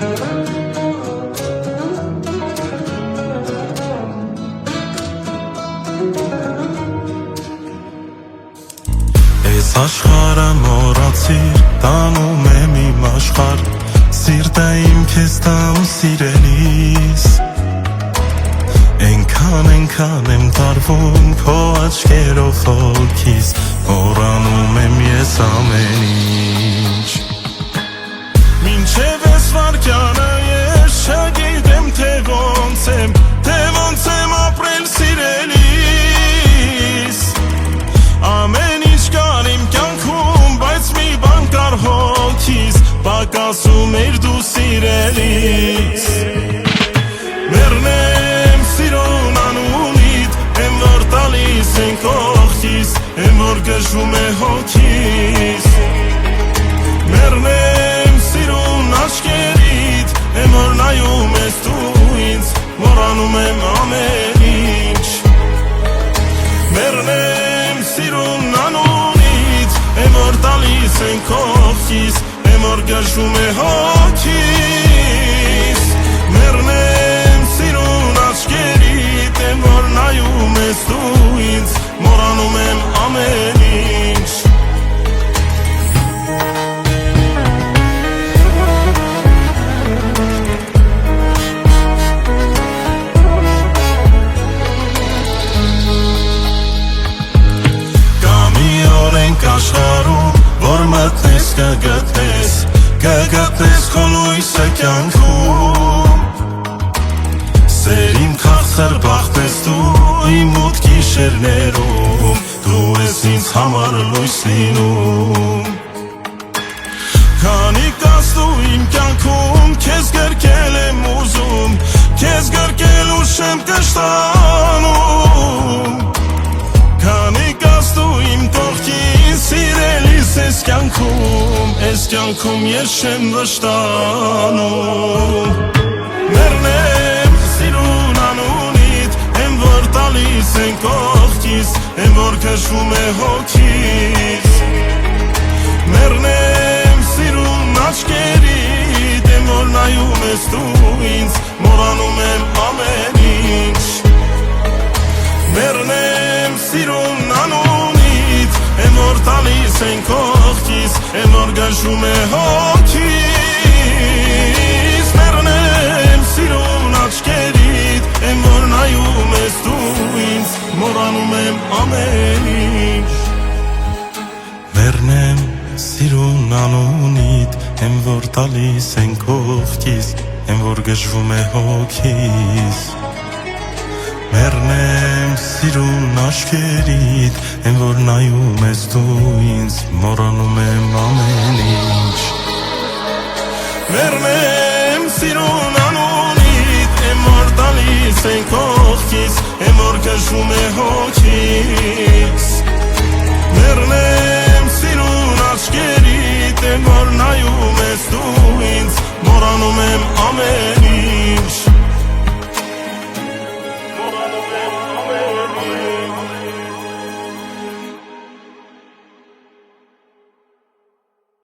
Ես աշխարհը մոռացիր, տանում եմ իմ աշխարհ, սիրտը իմ քեզ տամ սիրելիս, Ենքան եմ տարվում քո աչքերով հոգիս, մոռանում եմ ես ամեն ինչ։ Մինչև ես վարկյանը ես չգիտեմ թե ոնց եմ ապրել սիրելիս, ամեն ինչ կար իմ կյանքում, բայց մի բան կար հոգիս, պակասում էր դու սիրելիս։ Մեռնեմ սիրուն անունիդ, եմ որ տալիս են կողքիս, եմ որ գժվում է հոգիս, մեռնեմ սիրուն աչքերիդ, եմ որ նայում ես դու ինձ, մոռանում եմ ամեն ինչ, մեռնեմ սիրուն անունիդ, եմ որ տալիս են կողքիս, եմ որ գժվում է հոգիս, մեռնեմ սիրուն աչքերիդ, եմ որ նայում ես դու ինձ, մոռանում եմ ամեն ինչ։ Աշխարհում, որ մտնես կգտնես քո լույսը կյանքում, սեր իմ քաղցր բախտ ես դու իմ մութ գիշերներում, դու ես ինձ համար լույս լինում, քանի կաս դու իմ կյանքում, քեզ գրկել եմ ուզում, քեզ գրկելու շեմ կշտանում, քանի կաս դու իմ կողքին սիրելիս ես կյանքում ես չեմ վշտանում, մեռնեմ սիրուն անունիդ, եմ որ տալիս են կողքիս, եմ որ գժվում է հոգիս, մեռնեմ սիրուն աչքերիդ, եմ որ նայում ես դու ինձ, մոռանում եմ ամեն ինչ, մեռնեմ սիրուն անունիդ, եմ որ տալիս են կողքիս, եմ որ գժվում է հոգիս, մեռնեմ սիրուն աչքերիդ, եմ որ նայում ես դու ինձ, մոռանում եմ ամեն ինչ, մեռնեմ սիրուն անունիդ, եմ որ տալիս են կողքիս, եմ որ գժվում է հոգիս, մեռնեմ սիրուն աչքերիդ, եմ որ նայում ես դու ինձ, մոռանում եմ ամեն ինչ, մեռնեմ սիրուն անունիդ, եմ որ տալիս են կողքիս, եմ որ գժվում է հոգիս, մեռնեմ սիրուն աչքերիդ, եմ որ նայում ես դու ինձ, մոռանում եմ ամեն